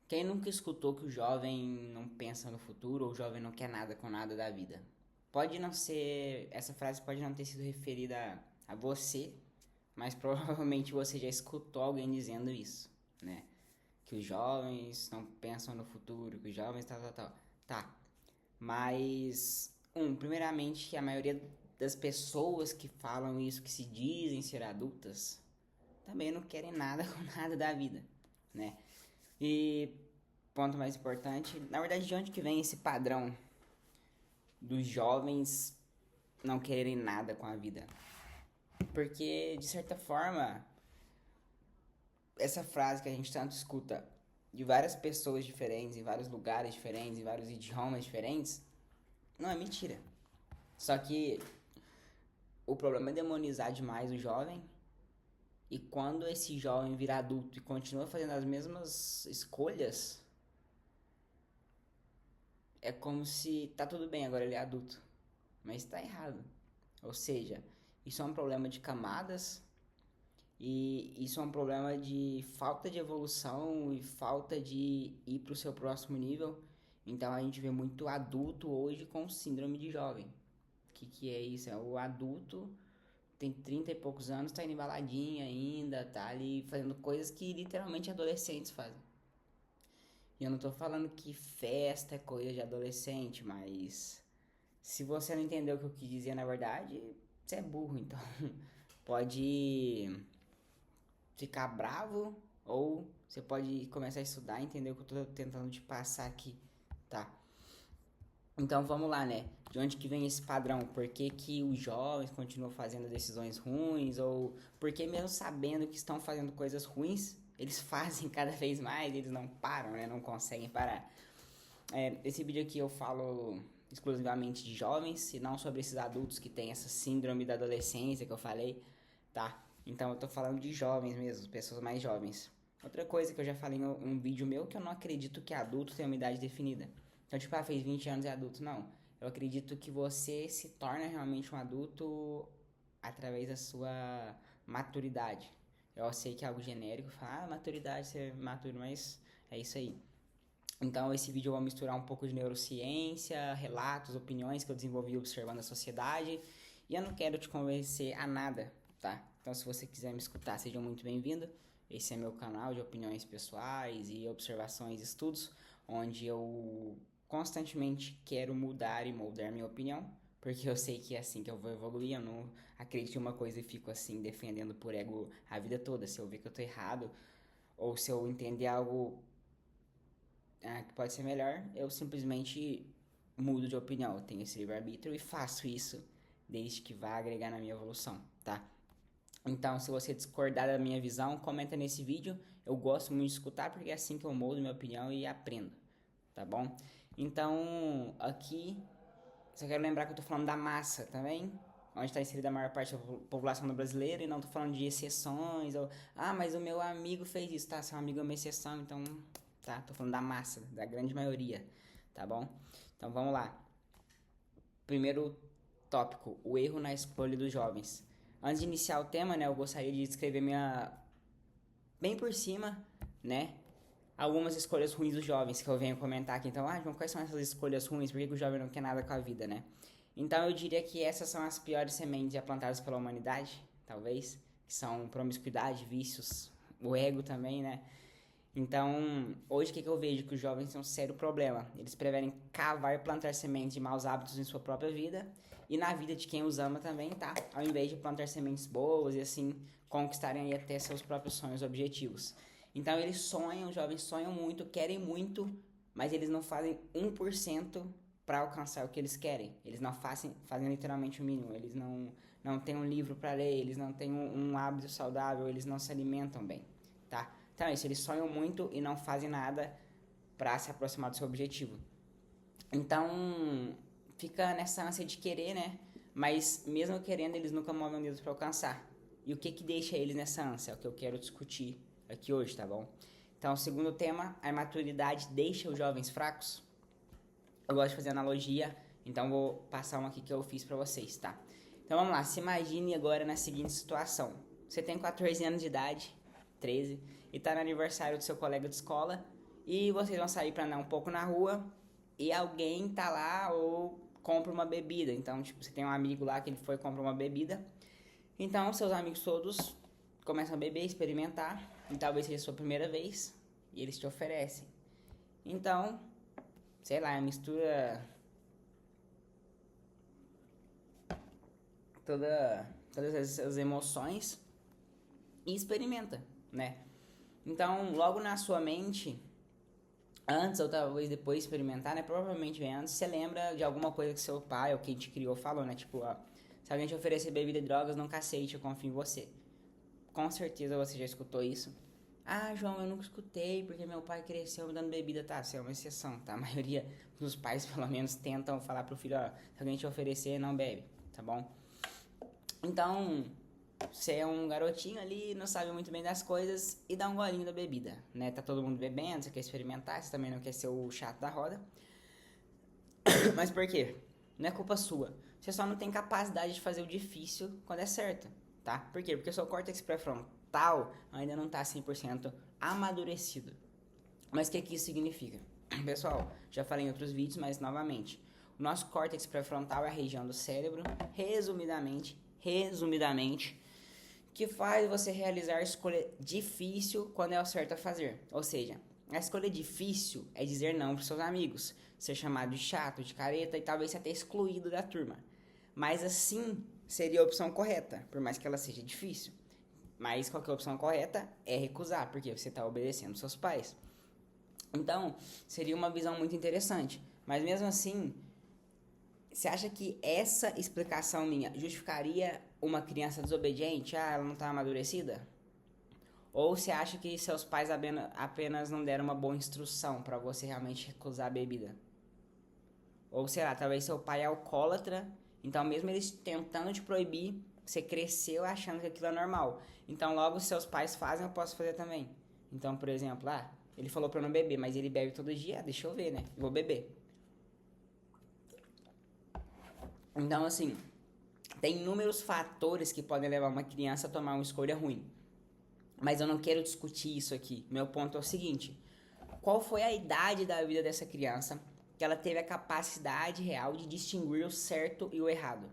Quem nunca escutou que o jovem não pensa no futuro ou o jovem não quer nada com nada da vida? Pode não ser, essa frase pode não ter sido referida a você, mas provavelmente você já escutou alguém dizendo isso, né? Que os jovens não pensam no futuro, que os jovens tal, tal, tal. Tá. Mas, primeiramente, a maioria das pessoas que falam isso, que se dizem ser adultas, também não querem nada com nada da vida, né? E ponto mais importante, na verdade, de onde que vem esse padrão dos jovens não quererem nada com a vida? Porque, de certa forma, essa frase que a gente tanto escuta de várias pessoas diferentes, em vários lugares diferentes, em vários idiomas diferentes, não é mentira. Só que o problema é demonizar demais o jovem, e quando esse jovem vira adulto e continua fazendo as mesmas escolhas, é como se tá tudo bem, agora ele é adulto, mas tá errado. Ou seja, isso é um problema de camadas e isso é um problema de falta de evolução e falta de ir para o seu próximo nível. Então a gente vê muito adulto hoje com síndrome de jovem. Que é isso? É o adulto, tem 30 e poucos anos, tá indo em baladinha ainda, tá ali fazendo coisas que literalmente adolescentes fazem. E eu não tô falando que festa é coisa de adolescente, mas se você não entendeu o que eu quis dizer na verdade, você é burro, então pode ficar bravo ou você pode começar a estudar e entender o que eu tô tentando te passar aqui, tá? Então vamos lá, né? De onde que vem esse padrão? Por que que os jovens continuam fazendo decisões ruins? Ou por que mesmo sabendo que estão fazendo coisas ruins, eles fazem cada vez mais, eles não param, né? Não conseguem parar. Esse vídeo aqui eu falo exclusivamente de jovens e não sobre esses adultos que têm essa síndrome da adolescência que eu falei, tá? Então eu tô falando de jovens mesmo, pessoas mais jovens. Outra coisa que eu já falei em um vídeo meu que eu não acredito que adulto tem uma idade definida. Então, tipo, fez 20 anos é adulto. Não. Eu acredito que você se torna realmente um adulto através da sua maturidade. Eu sei que é algo genérico, falar, maturidade, ser maturo, mas é isso aí. Então, esse vídeo eu vou misturar um pouco de neurociência, relatos, opiniões que eu desenvolvi observando a sociedade. E eu não quero te convencer a nada, tá? Então, se você quiser me escutar, seja muito bem-vindo. Esse é meu canal de opiniões pessoais e observações, estudos, onde eu constantemente quero mudar e moldar minha opinião, porque eu sei que é assim que eu vou evoluir. Eu não acredito em uma coisa e fico assim defendendo por ego a vida toda. Se eu ver que eu tô errado, ou se eu entender algo que pode ser melhor, eu simplesmente mudo de opinião. Eu tenho esse livre-arbítrio e faço isso desde que vá agregar na minha evolução, tá? Então, se você discordar da minha visão, comenta nesse vídeo. Eu gosto muito de escutar porque é assim que eu moldo minha opinião e aprendo, tá bom? Então, aqui, só quero lembrar que eu tô falando da massa também, onde está inserida a maior parte da população do brasileiro, e não tô falando de exceções, ou, mas o meu amigo fez isso, tá? Seu amigo é uma exceção, então tá? Tô falando da massa, da grande maioria, tá bom? Então vamos lá. Primeiro tópico, o erro na escolha dos jovens. Antes de iniciar o tema, né, eu gostaria de descrever minha bem por cima, né, algumas escolhas ruins dos jovens que eu venho comentar aqui. Então, João, quais são essas escolhas ruins? Por que o jovem não quer nada com a vida, né? Então, eu diria que essas são as piores sementes já plantadas pela humanidade, talvez, que são promiscuidade, vícios, o ego também, né? Então, hoje o que eu vejo? Que os jovens têm um sério problema. Eles preferem cavar e plantar sementes de maus hábitos em sua própria vida e na vida de quem os ama também, tá? Ao invés de plantar sementes boas e assim conquistarem aí até seus próprios sonhos e objetivos. Então, eles sonham, os jovens sonham muito, querem muito, mas eles não fazem 1% para alcançar o que eles querem. Eles não fazem literalmente o mínimo. Eles não têm um livro para ler, eles não têm um hábito saudável, eles não se alimentam bem, tá? Então é isso, eles sonham muito e não fazem nada para se aproximar do seu objetivo. Então, fica nessa ânsia de querer, né? Mas mesmo querendo, eles nunca movem o dedo para alcançar. E o que deixa eles nessa ânsia? É o que eu quero discutir aqui hoje, tá bom? Então, o segundo tema, a imaturidade deixa os jovens fracos. Eu gosto de fazer analogia, então vou passar uma aqui que eu fiz para vocês, tá? Então vamos lá, se imagine agora na seguinte situação. Você tem 14 anos de idade, 13, e tá no aniversário do seu colega de escola e vocês vão sair para andar um pouco na rua e alguém tá lá ou compra uma bebida. Então, tipo, você tem um amigo lá que ele foi e compra uma bebida. Então, seus amigos todos começam a beber, experimentar, e talvez seja a sua primeira vez, e eles te oferecem. Então, sei lá, mistura todas essas emoções e experimenta, né? Então, logo na sua mente, antes ou talvez depois de experimentar, né? Provavelmente vem antes, você lembra de alguma coisa que seu pai ou quem te criou falou, né? Tipo, ó, se alguém te oferecer bebida e drogas, não aceite, eu confio em você. Com certeza você já escutou isso. Ah, João, eu nunca escutei porque meu pai cresceu me dando bebida. Tá, você é uma exceção, tá? A maioria dos pais, pelo menos, tentam falar pro filho, ó, se alguém te oferecer, não bebe, tá bom? Então, você é um garotinho ali, não sabe muito bem das coisas e dá um golinho da bebida, né? Tá todo mundo bebendo, você quer experimentar, você também não quer ser o chato da roda. Mas por quê? Não é culpa sua. Você só não tem capacidade de fazer o difícil quando é certo, tá? Por quê? Porque o seu córtex pré-frontal ainda não tá 100% amadurecido. Mas o que isso significa? Pessoal, já falei em outros vídeos, mas novamente. O nosso córtex pré-frontal é a região do cérebro, resumidamente, que faz você realizar a escolha difícil quando é o certo a fazer. Ou seja, a escolha difícil é dizer não para seus amigos, ser chamado de chato, de careta e talvez ser até excluído da turma. Mas assim seria a opção correta, por mais que ela seja difícil. Mas qualquer opção correta é recusar, porque você está obedecendo seus pais. Então, seria uma visão muito interessante. Mas mesmo assim, você acha que essa explicação minha justificaria uma criança desobediente? Ah, ela não está amadurecida? Ou você acha que seus pais apenas não deram uma boa instrução para você realmente recusar a bebida? Ou sei lá, talvez seu pai é alcoólatra, então mesmo eles tentando te proibir, você cresceu achando que aquilo é normal. Então logo seus pais fazem, eu posso fazer também. Então, por exemplo, ele falou pra eu não beber, mas ele bebe todo dia, deixa eu ver, né? Eu vou beber. Então, assim, tem inúmeros fatores que podem levar uma criança a tomar uma escolha ruim. Mas eu não quero discutir isso aqui. Meu ponto é o seguinte: qual foi a idade da vida dessa criança que ela teve a capacidade real de distinguir o certo e o errado?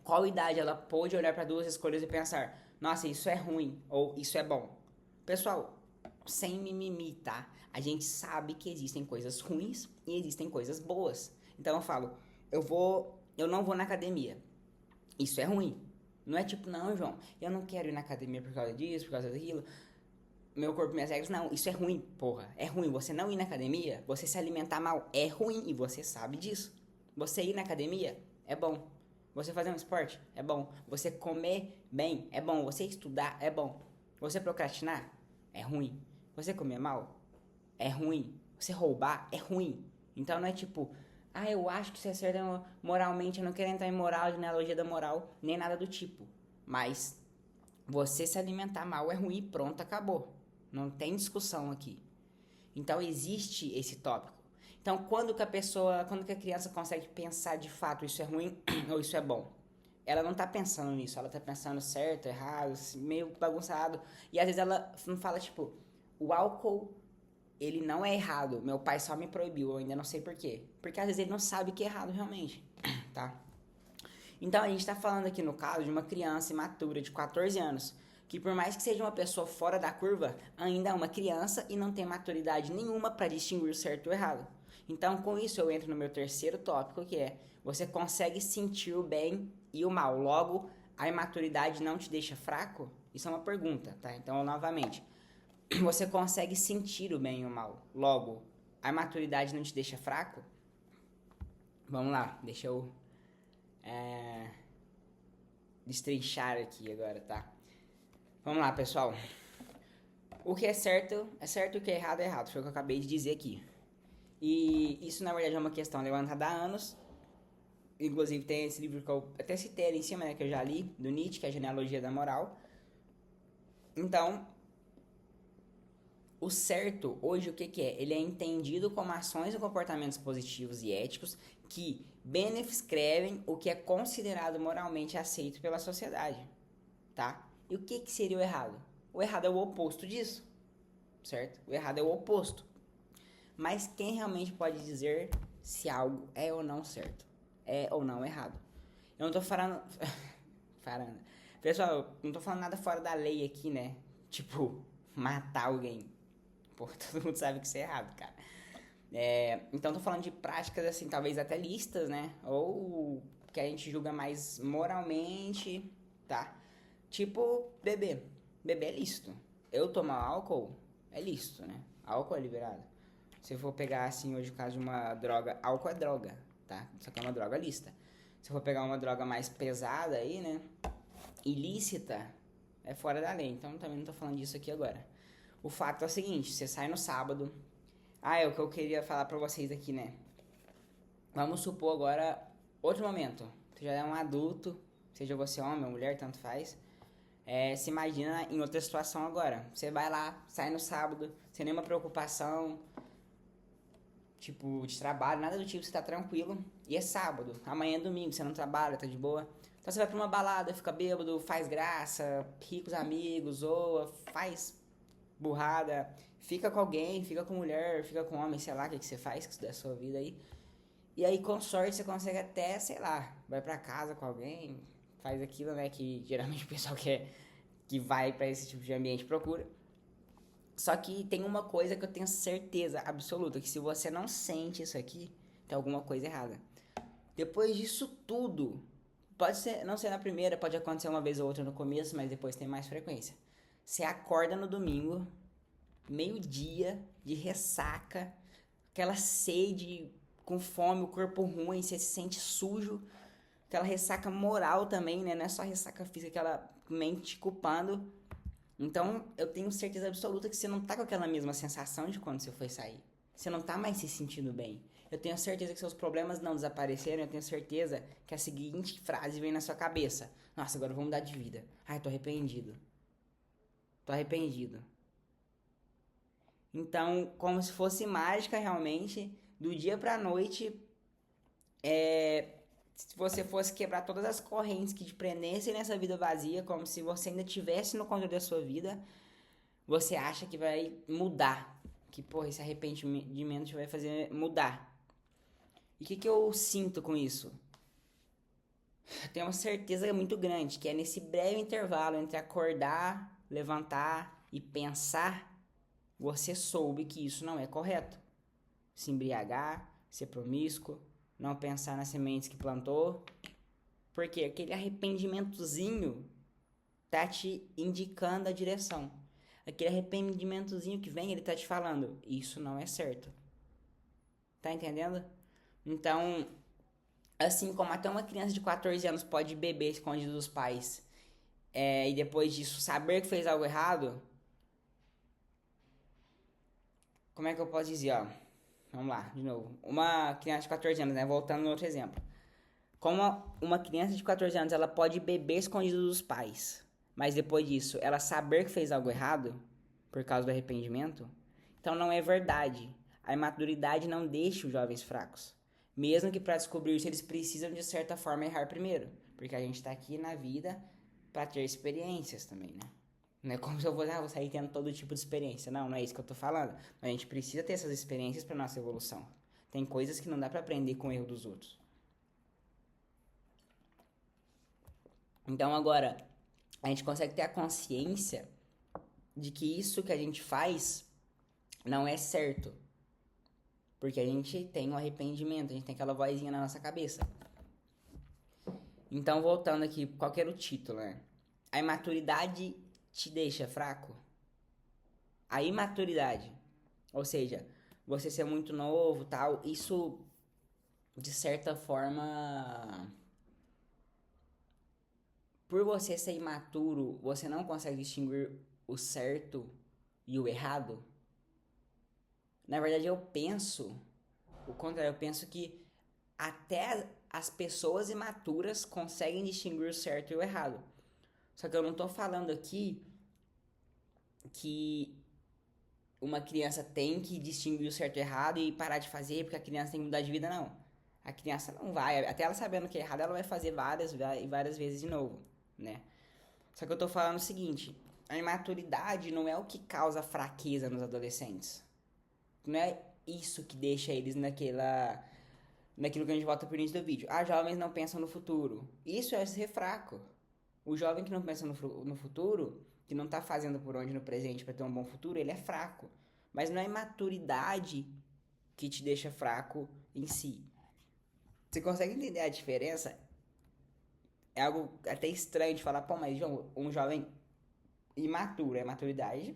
Qual idade ela pôde olhar para duas escolhas e pensar, nossa, isso é ruim ou isso é bom? Pessoal, sem mimimi, tá? A gente sabe que existem coisas ruins e existem coisas boas. Então eu falo, eu não vou na academia. Isso é ruim. Não é tipo, não, João, eu não quero ir na academia por causa disso, por causa daquilo. Meu corpo, minhas regras, não, isso é ruim, porra. É ruim você não ir na academia, você se alimentar mal, é ruim e você sabe disso. Você ir na academia é bom. Você fazer um esporte é bom. Você comer bem é bom. Você estudar é bom. Você procrastinar é ruim. Você comer mal é ruim. Você roubar é ruim. Então não é tipo, eu acho que isso é certo moralmente, eu não quero entrar em moral, genealogia da moral, nem nada do tipo. Mas você se alimentar mal é ruim e pronto, acabou. Não tem discussão aqui. Então existe esse tópico. Então quando que a criança consegue pensar de fato isso é ruim ou isso é bom? Ela não tá pensando nisso, ela tá pensando certo, errado, meio bagunçado. E às vezes ela não fala tipo, o álcool, ele não é errado, meu pai só me proibiu, eu ainda não sei por quê. Porque às vezes ele não sabe que é errado realmente, tá? Então a gente tá falando aqui no caso de uma criança imatura de 14 anos, que por mais que seja uma pessoa fora da curva, ainda é uma criança e não tem maturidade nenhuma para distinguir o certo e o errado. Então com isso eu entro no meu terceiro tópico, que é, você consegue sentir o bem e o mal. Logo, a imaturidade não te deixa fraco? Isso é uma pergunta, tá? Então, novamente, você consegue sentir o bem e o mal. Logo, a imaturidade não te deixa fraco? Vamos lá, deixa eu destrinchar aqui agora, tá? Vamos lá, pessoal. O que é certo e o que é errado. Foi o que eu acabei de dizer aqui. E isso, na verdade, é uma questão levantada há anos. Inclusive, tem esse livro que eu até citei ali em cima, né? Que eu já li, do Nietzsche, que é a Genealogia da Moral. Então, o certo, hoje, o que é? Ele é entendido como ações e comportamentos positivos e éticos que descrevem o que é considerado moralmente aceito pela sociedade, tá? E o que seria o errado? O errado é o oposto disso, certo? O errado é o oposto. Mas quem realmente pode dizer se algo é ou não certo? É ou não errado? Eu não tô falando... Faranda. Pessoal, eu não tô falando nada fora da lei aqui, né? Tipo, matar alguém. Pô, todo mundo sabe que isso é errado, cara. Então tô falando de práticas, assim, talvez até listas, né? Ou que a gente julga mais moralmente, tá? Tipo, beber. Beber é lícito. Eu tomar álcool é lícito, né? Álcool é liberado. Se eu for pegar, assim, hoje o caso de uma droga... Álcool é droga, tá? Isso aqui é uma droga lícita. Se eu for pegar uma droga mais pesada aí, né? Ilícita, é fora da lei. Então também não tô falando disso aqui agora. O fato é o seguinte, você sai no sábado... é o que eu queria falar pra vocês aqui, né? Vamos supor agora outro momento. Você já é um adulto, seja você homem ou mulher, tanto faz. Se imagina em outra situação agora. Você vai lá, sai no sábado, sem nenhuma preocupação, tipo, de trabalho, nada do tipo, você tá tranquilo. E é sábado, amanhã é domingo, você não trabalha, tá de boa. Então você vai pra uma balada, fica bêbado, faz graça, ri com os amigos, zoa, faz burrada, fica com alguém, fica com mulher, fica com homem, sei lá o que você faz da sua vida aí. E aí, com sorte, você consegue até, sei lá, vai pra casa com alguém, faz aquilo, né, que geralmente o pessoal que vai pra esse tipo de ambiente procura. Só que tem uma coisa que eu tenho certeza absoluta, que se você não sente isso aqui, tem alguma coisa errada. Depois disso tudo, pode ser, não ser na primeira, pode acontecer uma vez ou outra no começo, mas depois tem mais frequência. Você acorda no domingo, meio-dia, de ressaca, aquela sede, com fome, o corpo ruim, você se sente sujo, aquela ressaca moral também, né? Não é só ressaca física, aquela mente culpando. Então, eu tenho certeza absoluta que você não tá com aquela mesma sensação de quando você foi sair. Você não tá mais se sentindo bem. Eu tenho certeza que seus problemas não desapareceram. Eu tenho certeza que a seguinte frase vem na sua cabeça: nossa, agora eu vou mudar de vida. Ai, tô arrependido. Tô arrependido. Então, como se fosse mágica realmente, do dia pra noite, se você fosse quebrar todas as correntes que te prendessem nessa vida vazia, como se você ainda tivesse no controle da sua vida, você acha que vai mudar. Que, porra, esse arrependimento te vai fazer mudar. E o que eu sinto com isso? Eu tenho uma certeza muito grande que é nesse breve intervalo entre acordar, levantar e pensar, você soube que isso não é correto. Se embriagar, ser promíscuo, não pensar nas sementes que plantou. Porque aquele arrependimentozinho tá te indicando a direção. Aquele arrependimentozinho que vem, ele tá te falando, isso não é certo. Tá entendendo? Então, assim como até uma criança de 14 anos pode beber escondido dos pais, e depois disso saber que fez algo errado, como é que eu posso dizer, ó? Vamos lá, de novo. Uma criança de 14 anos, né? Voltando no outro exemplo. Como uma criança de 14 anos, ela pode beber escondido dos pais, mas depois disso, ela saber que fez algo errado, por causa do arrependimento, então não é verdade. A imaturidade não deixa os jovens fracos. Mesmo que para descobrir isso, eles precisam de certa forma errar primeiro. Porque a gente tá aqui na vida para ter experiências também, né? Não é como se eu vou sair tendo todo tipo de experiência. Não, não é isso que eu tô falando. Mas a gente precisa ter essas experiências para nossa evolução. Tem coisas que não dá para aprender com o erro dos outros. Então agora, a gente consegue ter a consciência de que isso que a gente faz não é certo. Porque a gente tem um arrependimento, a gente tem aquela vozinha na nossa cabeça. Então, voltando aqui, qual que era o título, né? A imaturidade te deixa fraco? A imaturidade, ou seja, você ser muito novo, tal, isso de certa forma, por você ser imaturo, você não consegue distinguir o certo e o errado? Na verdade, eu penso o contrário, eu penso que até as pessoas imaturas conseguem distinguir o certo e o errado. Só que eu não tô falando aqui que uma criança tem que distinguir o certo e o errado e parar de fazer porque a criança tem que mudar de vida, não. A criança não vai, até ela sabendo que é errado, ela vai fazer várias e várias vezes de novo, né? Só que eu tô falando o seguinte, a imaturidade não é o que causa fraqueza nos adolescentes. Não é isso que deixa eles naquilo que a gente volta pro início do vídeo. Ah, jovens não pensam no futuro. Isso é ser fraco. O jovem que não pensa no futuro, que não tá fazendo por onde no presente para ter um bom futuro, ele é fraco. Mas não é imaturidade que te deixa fraco em si. Você consegue entender a diferença? É algo até estranho de falar, pô, mas um jovem imaturo, é maturidade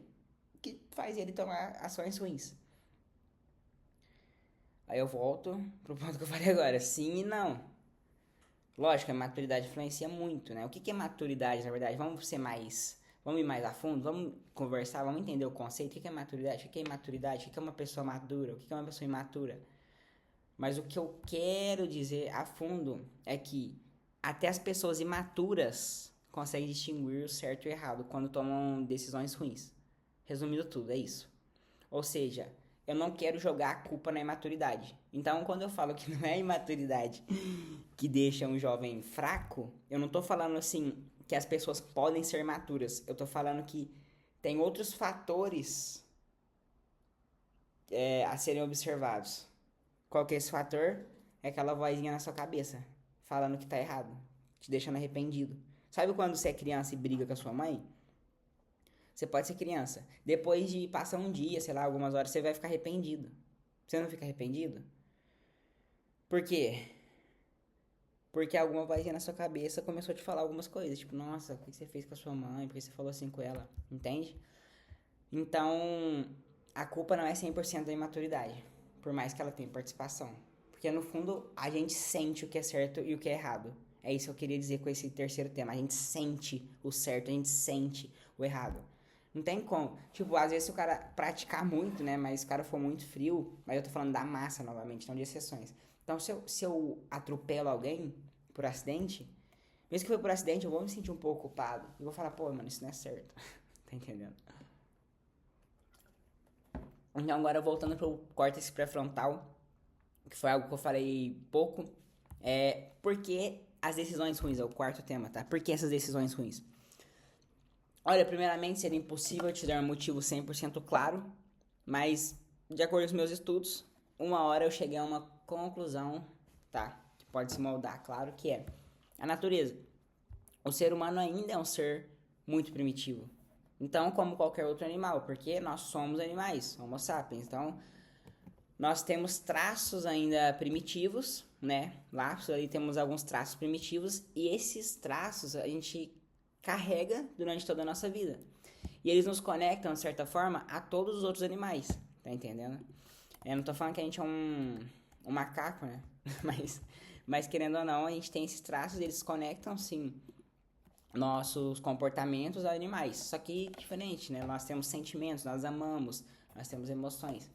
que faz ele tomar ações ruins. Aí eu volto pro ponto que eu falei agora, sim e não. Lógico, a maturidade influencia muito, né? O que é maturidade, na verdade? Vamos ir mais a fundo, vamos conversar, vamos entender o conceito. O que é maturidade? O que é imaturidade? O que é uma pessoa madura? O que é uma pessoa imatura? Mas o que eu quero dizer a fundo é que até as pessoas imaturas conseguem distinguir o certo e o errado quando tomam decisões ruins. Resumindo tudo, é isso. Ou seja, eu não quero jogar a culpa na imaturidade. Então, quando eu falo que não é a imaturidade que deixa um jovem fraco, eu não tô falando assim que as pessoas podem ser imaturas. Eu tô falando que tem outros fatores a serem observados. Qual que é esse fator? É aquela vozinha na sua cabeça, falando que tá errado, te deixando arrependido. Sabe quando você é criança e briga com a sua mãe? Você pode ser criança. Depois de passar um dia, sei lá, algumas horas, você vai ficar arrependido. Você não fica arrependido? Por quê? Porque alguma vozinha na sua cabeça começou a te falar algumas coisas. Tipo, nossa, o que você fez com a sua mãe? Por que você falou assim com ela? Entende? Então, a culpa não é 100% da imaturidade. Por mais que ela tenha participação. Porque, no fundo, a gente sente o que é certo e o que é errado. É isso que eu queria dizer com esse terceiro tema. A gente sente o certo, a gente sente o errado. Não tem como. Tipo, às vezes se o cara praticar muito, né? Mas se o cara for muito frio, mas eu tô falando da massa novamente, então de exceções. Então, se eu atropelo alguém por acidente, mesmo que foi por acidente, eu vou me sentir um pouco culpado. E vou falar, pô, mano, isso não é certo. Tá entendendo? Então, agora voltando pro córtex pré-frontal, que foi algo que eu falei pouco, por que as decisões ruins? É o quarto tema, tá? Por que essas decisões ruins? Olha, primeiramente, seria impossível te dar um motivo 100% claro, mas, de acordo com os meus estudos, uma hora eu cheguei a uma conclusão, tá? Que pode se moldar, claro, que é a natureza. O ser humano ainda é um ser muito primitivo. Então, como qualquer outro animal, porque nós somos animais, Homo sapiens. Então, nós temos traços ainda primitivos, né? Lá ali temos alguns traços primitivos e esses traços a gente carrega durante toda a nossa vida. E eles nos conectam, de certa forma, a todos os outros animais. Tá entendendo? Eu não tô falando que a gente é um macaco, né? mas querendo ou não, a gente tem esses traços, eles conectam, sim, nossos comportamentos a animais. Só que diferente, né? Nós temos sentimentos, nós amamos, nós temos emoções.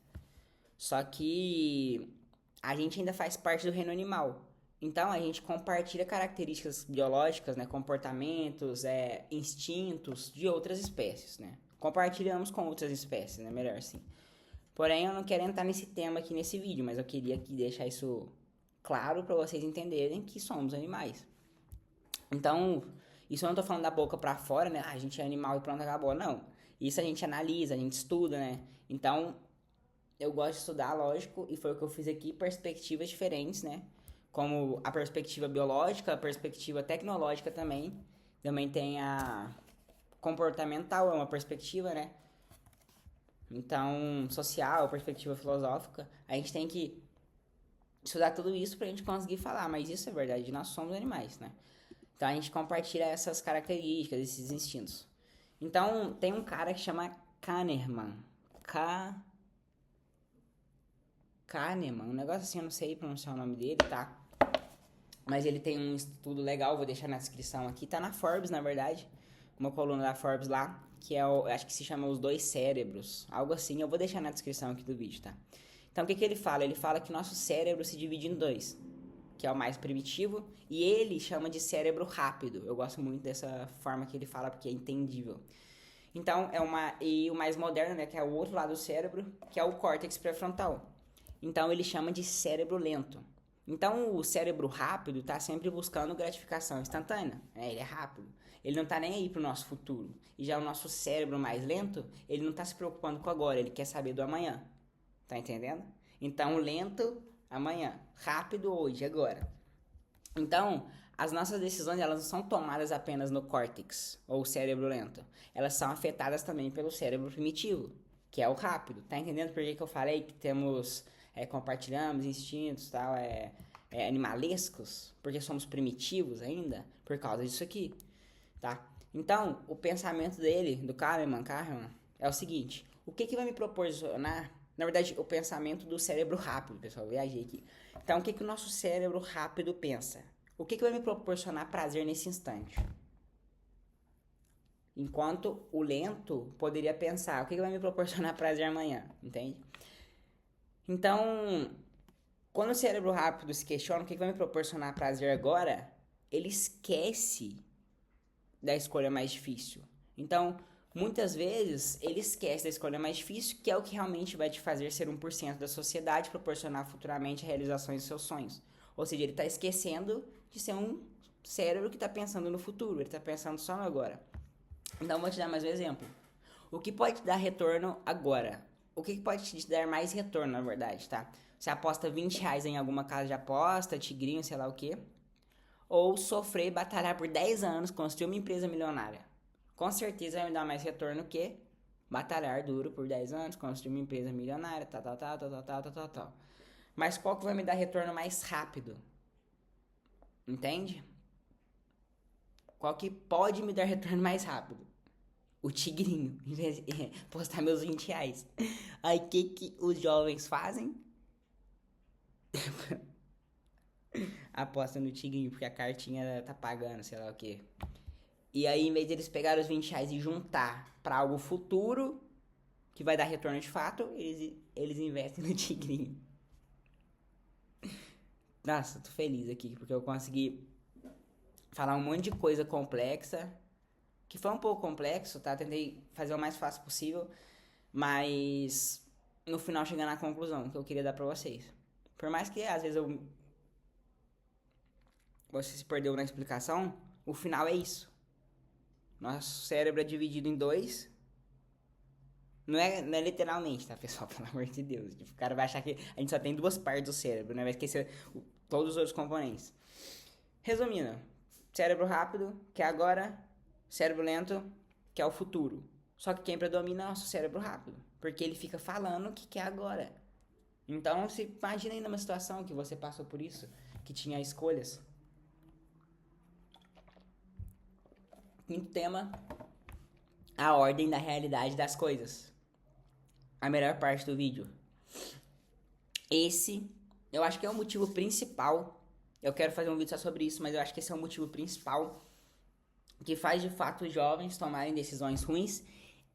Só que a gente ainda faz parte do reino animal. Então a gente compartilha características biológicas, né, comportamentos, instintos de outras espécies, né? Compartilhamos com outras espécies, né? Melhor assim. Porém, eu não quero entrar nesse tema aqui nesse vídeo, mas eu queria aqui deixar isso claro para vocês entenderem que somos animais. Então, isso eu não tô falando da boca para fora, né? Ah, a gente é animal e pronto, acabou. Não. Isso a gente analisa, a gente estuda, né? Então, eu gosto de estudar, lógico, e foi o que eu fiz aqui, perspectivas diferentes, né? Como a perspectiva biológica, a perspectiva tecnológica também. Também tem a comportamental, é uma perspectiva, né? Então, social, perspectiva filosófica. A gente tem que estudar tudo isso pra gente conseguir falar, mas isso é verdade, nós somos animais, né? Então a gente compartilha essas características, esses instintos. Então, tem um cara que chama Kahneman. Kahneman, um negócio assim, eu não sei pronunciar o nome dele, tá? Mas ele tem um estudo legal, vou deixar na descrição aqui. Tá na Forbes, na verdade. Uma coluna da Forbes lá, que acho que se chama Os Dois Cérebros. Algo assim, eu vou deixar na descrição aqui do vídeo, tá? Então, o que ele fala? Ele fala que nosso cérebro se divide em dois. Que é o mais primitivo. E ele chama de cérebro rápido. Eu gosto muito dessa forma que ele fala, porque é entendível. Então, e o mais moderno, né? Que é o outro lado do cérebro, que é o córtex pré-frontal. Então, ele chama de cérebro lento. Então, o cérebro rápido está sempre buscando gratificação instantânea. Ele é rápido. Ele não está nem aí para o nosso futuro. E já o nosso cérebro mais lento, ele não está se preocupando com agora, ele quer saber do amanhã. Tá entendendo? Então, lento amanhã, rápido hoje, agora. Então, as nossas decisões, elas não são tomadas apenas no córtex, ou cérebro lento. Elas são afetadas também pelo cérebro primitivo, que é o rápido. Tá entendendo por que eu falei que temos, compartilhamos instintos, tal, animalescos? Porque somos primitivos ainda? Por causa disso aqui, tá? Então, o pensamento dele, do Kahneman, é o seguinte: o que vai me proporcionar, na verdade, o pensamento do cérebro rápido, pessoal, eu viajei aqui. Então, o que o nosso cérebro rápido pensa? O que vai me proporcionar prazer nesse instante? Enquanto o lento poderia pensar, o que vai me proporcionar prazer amanhã, entende? Então, quando o cérebro rápido se questiona o que vai me proporcionar prazer agora, ele esquece da escolha mais difícil. Então, muitas vezes, ele esquece da escolha mais difícil, que é o que realmente vai te fazer ser 1% da sociedade, proporcionar futuramente a realização dos seus sonhos. Ou seja, ele está esquecendo de ser um cérebro que está pensando no futuro, ele está pensando só no agora. Então, vou te dar mais um exemplo. O que pode te dar retorno agora? O que pode te dar mais retorno, na verdade, tá? Você aposta R$20 em alguma casa de aposta, tigrinho, sei lá o quê. Ou sofrer e batalhar por 10 anos, construir uma empresa milionária. Com certeza vai me dar mais retorno que batalhar duro por 10 anos, construir uma empresa milionária, tal. Mas qual que vai me dar retorno mais rápido? Entende? Qual que pode me dar retorno mais rápido? O tigrinho, em vez de postar meus R$20. Aí o que os jovens fazem? Aposta no tigrinho, porque a cartinha tá pagando, sei lá o que. E aí, em vez de eles pegarem os R$20 e juntar pra algo futuro, que vai dar retorno de fato, eles investem no tigrinho. Nossa, tô feliz aqui, porque eu consegui falar um monte de coisa complexa, que foi um pouco complexo, tá? Tentei fazer o mais fácil possível, mas no final chegar na conclusão que eu queria dar pra vocês. Por mais que às vezes você se perdeu na explicação, o final é isso. Nosso cérebro é dividido em dois. Não é literalmente, tá, pessoal? Pelo amor de Deus. O cara vai achar que a gente só tem duas partes do cérebro, né? Vai esquecer todos os outros componentes. Resumindo, cérebro rápido, que é agora. Cérebro lento, que é o futuro. Só que quem predomina é o nosso cérebro rápido. Porque ele fica falando o que é agora. Então, se imagina aí numa situação que você passou por isso, que tinha escolhas. Quinto tema, a ordem da realidade das coisas. A melhor parte do vídeo. Esse, eu acho que é o motivo principal. Eu quero fazer um vídeo só sobre isso, mas eu acho que esse é o motivo principal que faz de fato os jovens tomarem decisões ruins,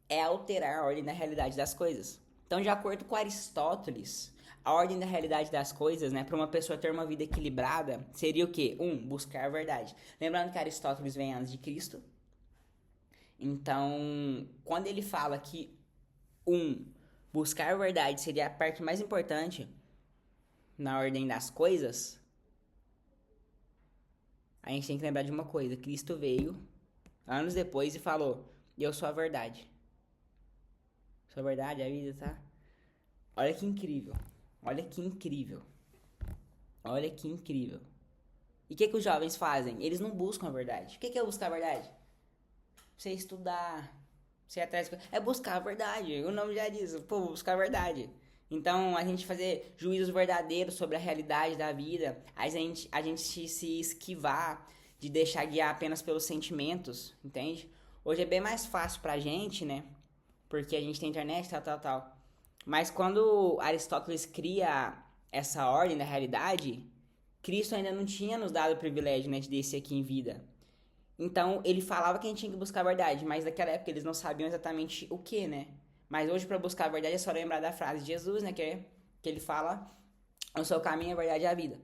é alterar a ordem da realidade das coisas. Então, de acordo com Aristóteles, a ordem da realidade das coisas, né, para uma pessoa ter uma vida equilibrada, seria o quê? Buscar a verdade. Lembrando que Aristóteles vem antes de Cristo. Então, quando ele fala que buscar a verdade seria a parte mais importante na ordem das coisas, a gente tem que lembrar de uma coisa: Cristo veio anos depois e falou: eu sou a verdade. Sou a verdade, a vida, tá? Olha que incrível. Olha que incrível. Olha que incrível. E o que os jovens fazem? Eles não buscam a verdade. O que é buscar a verdade? Você estudar, você ir atrás, é buscar a verdade. O nome já diz, pô, buscar a verdade. Então, a gente fazer juízos verdadeiros sobre a realidade da vida, a gente se esquivar de deixar guiar apenas pelos sentimentos, entende? Hoje é bem mais fácil pra gente, né? Porque a gente tem internet, tal. Mas quando Aristóteles cria essa ordem da realidade, Cristo ainda não tinha nos dado o privilégio, né, de descer aqui em vida. Então, ele falava que a gente tinha que buscar a verdade, mas naquela época eles não sabiam exatamente o que, né? Mas hoje, para buscar a verdade, é só lembrar da frase de Jesus, né? Que ele fala: o seu caminho, a verdade e a vida.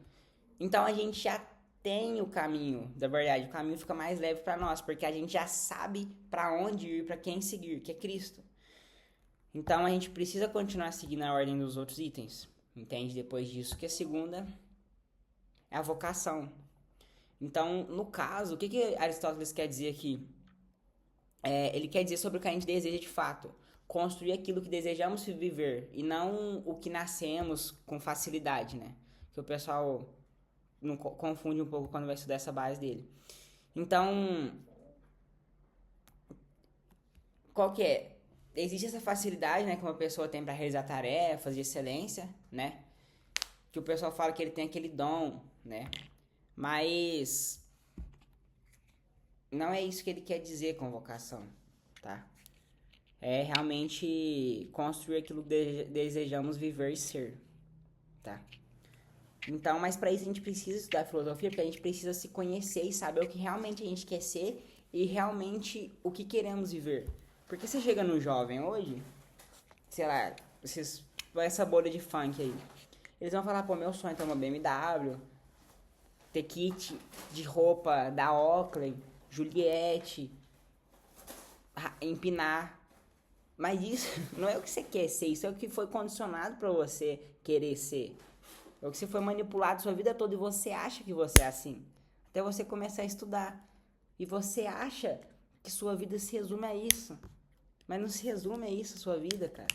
Então, a gente já tem o caminho da verdade. O caminho fica mais leve para nós, porque a gente já sabe para onde ir, para quem seguir, que é Cristo. Então, a gente precisa continuar seguindo a ordem dos outros itens. Entende? Depois disso, que a segunda é a vocação. Então, no caso, o que Aristóteles quer dizer aqui? Ele quer dizer sobre o que a gente deseja de fato. construir aquilo que desejamos viver e não o que nascemos com facilidade, né? Que o pessoal não confunde um pouco quando vai estudar essa base dele. Então, qual que é? Existe essa facilidade, né, que uma pessoa tem para realizar tarefas de excelência, né? Que o pessoal fala que ele tem aquele dom, né? Mas não é isso que ele quer dizer com vocação, tá? É realmente construir aquilo que desejamos viver e ser, tá? Então, mas para isso a gente precisa estudar filosofia, porque a gente precisa se conhecer e saber o que realmente a gente quer ser e realmente o que queremos viver. Porque você chega no jovem hoje, sei lá, essa bolha de funk aí, eles vão falar, pô, meu sonho é ter uma BMW, ter kit de roupa da Oakley, Juliette, empinar. Mas isso não é o que você quer ser, isso é o que foi condicionado para você querer ser. É o que você foi manipulado sua vida toda e você acha que você é assim. Até você começar a estudar. E você acha que sua vida se resume a isso. Mas não se resume a isso a sua vida, cara.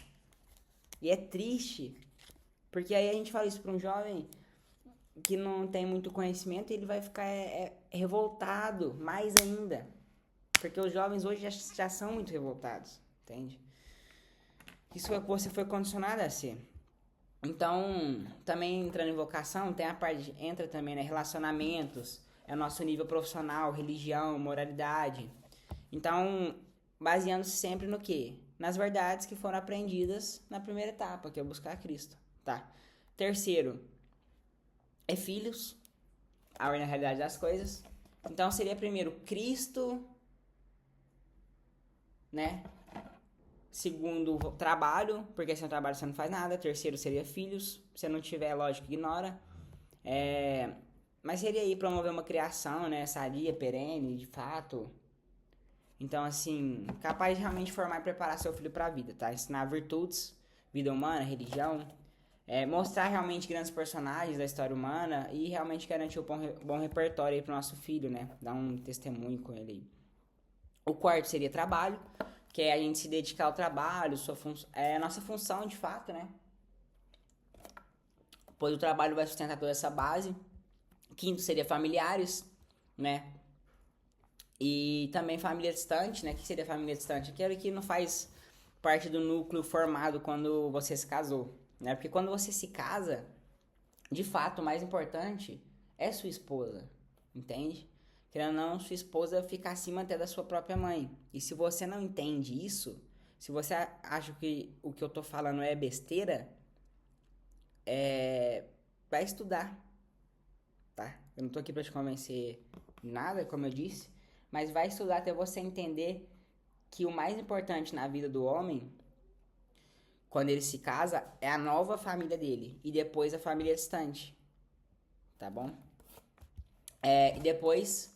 E é triste. Porque aí a gente fala isso para um jovem que não tem muito conhecimento e ele vai ficar revoltado mais ainda. Porque os jovens hoje já são muito revoltados. Entende? Isso é o que você foi condicionado a ser. Então, também entrando em vocação, tem a parte, entra também, né, relacionamentos, é o nosso nível profissional, religião, moralidade. Então, baseando-se sempre no quê? Nas verdades que foram aprendidas na primeira etapa, que é buscar Cristo, tá? Terceiro, é filhos, a ordem na realidade das coisas. Então, seria primeiro Cristo, né? Segundo, trabalho, porque sem trabalho você não faz nada. Terceiro seria filhos. Se não tiver, lógico, ignora. Mas seria aí promover uma criação, né? Sadia, perene, de fato. Então, assim, capaz de realmente formar e preparar seu filho para a vida, tá? Ensinar virtudes, vida humana, religião. Mostrar realmente grandes personagens da história humana e realmente garantir um bom repertório aí pro nosso filho, né? Dar um testemunho com ele aí. O quarto seria trabalho, que é a gente se dedicar ao trabalho, é a nossa função de fato, né? Pois o trabalho vai sustentar toda essa base. Quinto seria familiares, né? E também família distante, né? O que seria família distante? Aquele que não faz parte do núcleo formado quando você se casou, né? Porque quando você se casa, de fato, o mais importante é sua esposa, entende? Querendo ou não, sua esposa fica acima até da sua própria mãe. E se você não entende isso, se você acha que o que eu tô falando é besteira, vai estudar, tá? Eu não tô aqui pra te convencer nada, como eu disse, mas vai estudar até você entender que o mais importante na vida do homem, quando ele se casa, é a nova família dele e depois a família distante, tá bom? E depois,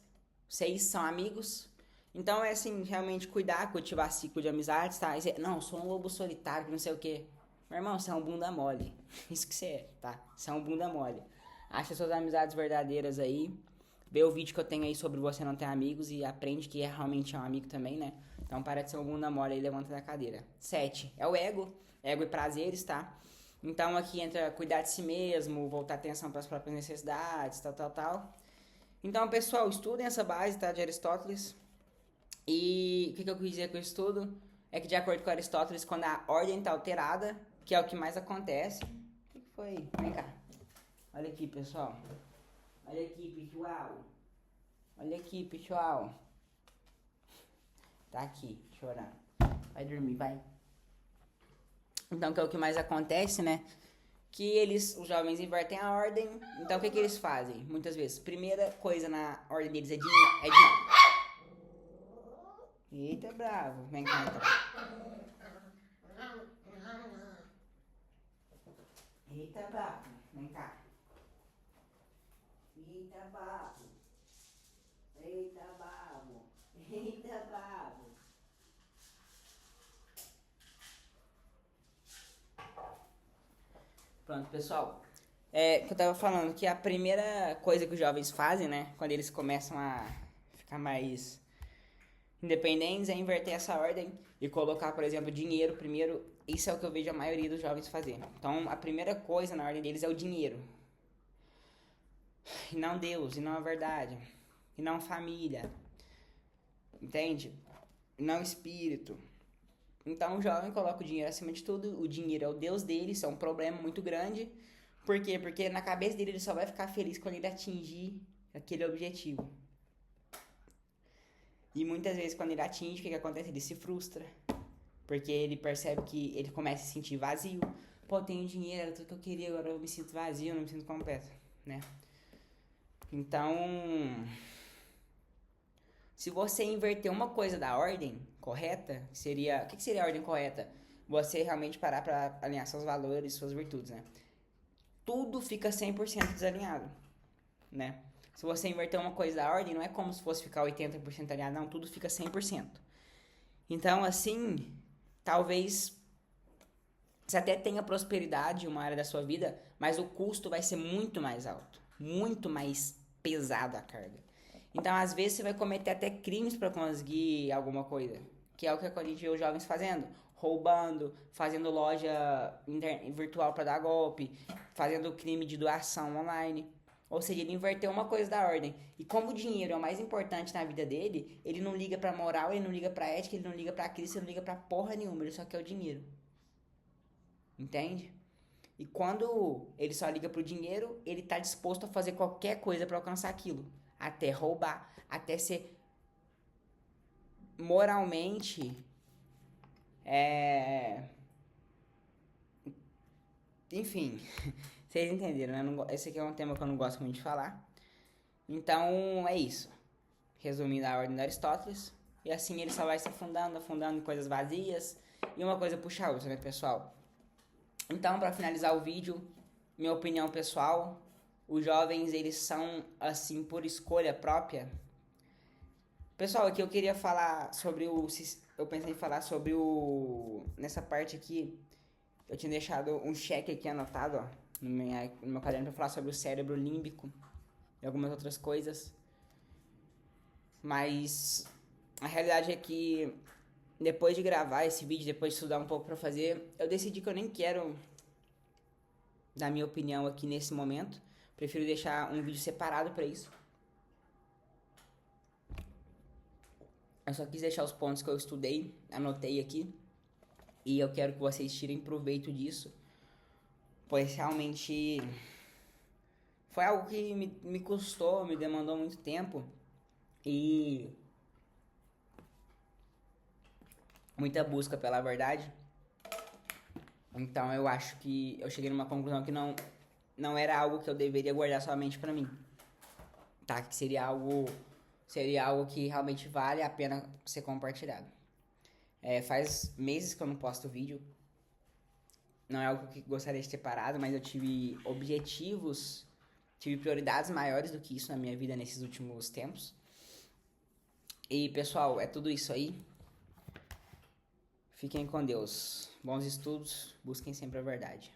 vocês são amigos. Então é assim, realmente cuidar, cultivar ciclo de amizades, tá? Não, eu sou um lobo solitário, que não sei o quê. Meu irmão, você é um bunda mole. Isso que você é, tá? Você é um bunda mole. Acha suas amizades verdadeiras aí. Vê o vídeo que eu tenho aí sobre você não ter amigos e aprende que realmente é um amigo também, né? Então para de ser um bunda mole aí, levanta da cadeira. 7. É o ego. Ego e prazeres, tá? Então aqui entra cuidar de si mesmo, voltar atenção para as próprias necessidades, tal. Então, pessoal, estudem essa base, tá, de Aristóteles. E o que eu quis dizer com isso tudo? É que, de acordo com Aristóteles, quando a ordem está alterada, que é o que mais acontece... O que foi? Vem cá. Olha aqui, pessoal. Olha aqui, pessoal. Olha aqui, pessoal. Tá aqui, chorando. Vai dormir, vai. Então, que é o que mais acontece, né? Que os jovens invertem a ordem. Então, o que eles fazem? Muitas vezes, primeira coisa na ordem deles é dinheiro. Eita, bravo. Vem cá, então. Eita, bravo. Vem cá. Eita, bravo. Eita, bravo. Eita, bravo. Pronto, pessoal. Que eu tava falando que a primeira coisa que os jovens fazem, né? Quando eles começam a ficar mais independentes é inverter essa ordem e colocar, por exemplo, dinheiro primeiro. Isso é o que eu vejo a maioria dos jovens fazer. Então, a primeira coisa na ordem deles é o dinheiro. E não Deus, e não a verdade, e não família, entende? E não espírito. Então, o jovem coloca o dinheiro acima de tudo. O dinheiro é o Deus dele, isso é um problema muito grande. Por quê? Porque na cabeça dele ele só vai ficar feliz quando ele atingir aquele objetivo. E muitas vezes quando ele atinge, o que acontece? Ele se frustra. Porque ele percebe que ele começa a se sentir vazio. Pô, eu tenho dinheiro, era tudo que eu queria, agora eu me sinto vazio, não me sinto completo, né? Então, se você inverter uma coisa da ordem correta, seria... O que seria a ordem correta? Você realmente parar para alinhar seus valores, suas virtudes, né? Tudo fica 100% desalinhado, né? Se você inverter uma coisa da ordem, não é como se fosse ficar 80% alinhado, não, tudo fica 100%. Então, assim, talvez você até tenha prosperidade em uma área da sua vida, mas o custo vai ser muito mais alto, muito mais pesado a carga. Então, às vezes, você vai cometer até crimes para conseguir alguma coisa, que é o que a gente vê os jovens fazendo. Roubando, fazendo loja virtual para dar golpe, fazendo crime de doação online. Ou seja, ele inverteu uma coisa da ordem. E como o dinheiro é o mais importante na vida dele, ele não liga pra moral, ele não liga pra ética, ele não liga pra Cristo, ele não liga pra porra nenhuma, ele só quer o dinheiro. Entende? E quando ele só liga pro dinheiro, ele tá disposto a fazer qualquer coisa pra alcançar aquilo. Até roubar, até ser moralmente... Enfim, vocês entenderam, né? Esse aqui é um tema que eu não gosto muito de falar. Então, é isso. Resumindo a ordem de Aristóteles. E assim ele só vai se afundando, afundando em coisas vazias. E uma coisa puxa a outra, né, pessoal? Então, para finalizar o vídeo, minha opinião pessoal, os jovens, eles são, assim, por escolha própria. Pessoal, aqui eu queria falar sobre o... Eu pensei em falar sobre o... Nessa parte aqui, eu tinha deixado um cheque aqui anotado, ó, no meu caderno para falar sobre o cérebro límbico e algumas outras coisas. Mas a realidade é que depois de gravar esse vídeo, depois de estudar um pouco para fazer, eu decidi que eu nem quero dar minha opinião aqui nesse momento. Prefiro deixar um vídeo separado para isso. Eu só quis deixar os pontos que eu estudei, anotei aqui. E eu quero que vocês tirem proveito disso. Pois realmente foi algo que me custou, me demandou muito tempo. E muita busca pela verdade. Então eu acho que eu cheguei numa conclusão que não era algo que eu deveria guardar somente pra mim. Tá? Que seria algo que realmente vale a pena ser compartilhado. Faz meses que eu não posto vídeo. Não é algo que gostaria de ter parado, mas eu tive objetivos, tive prioridades maiores do que isso na minha vida nesses últimos tempos. E pessoal, é tudo isso aí. Fiquem com Deus. Bons estudos, busquem sempre a verdade.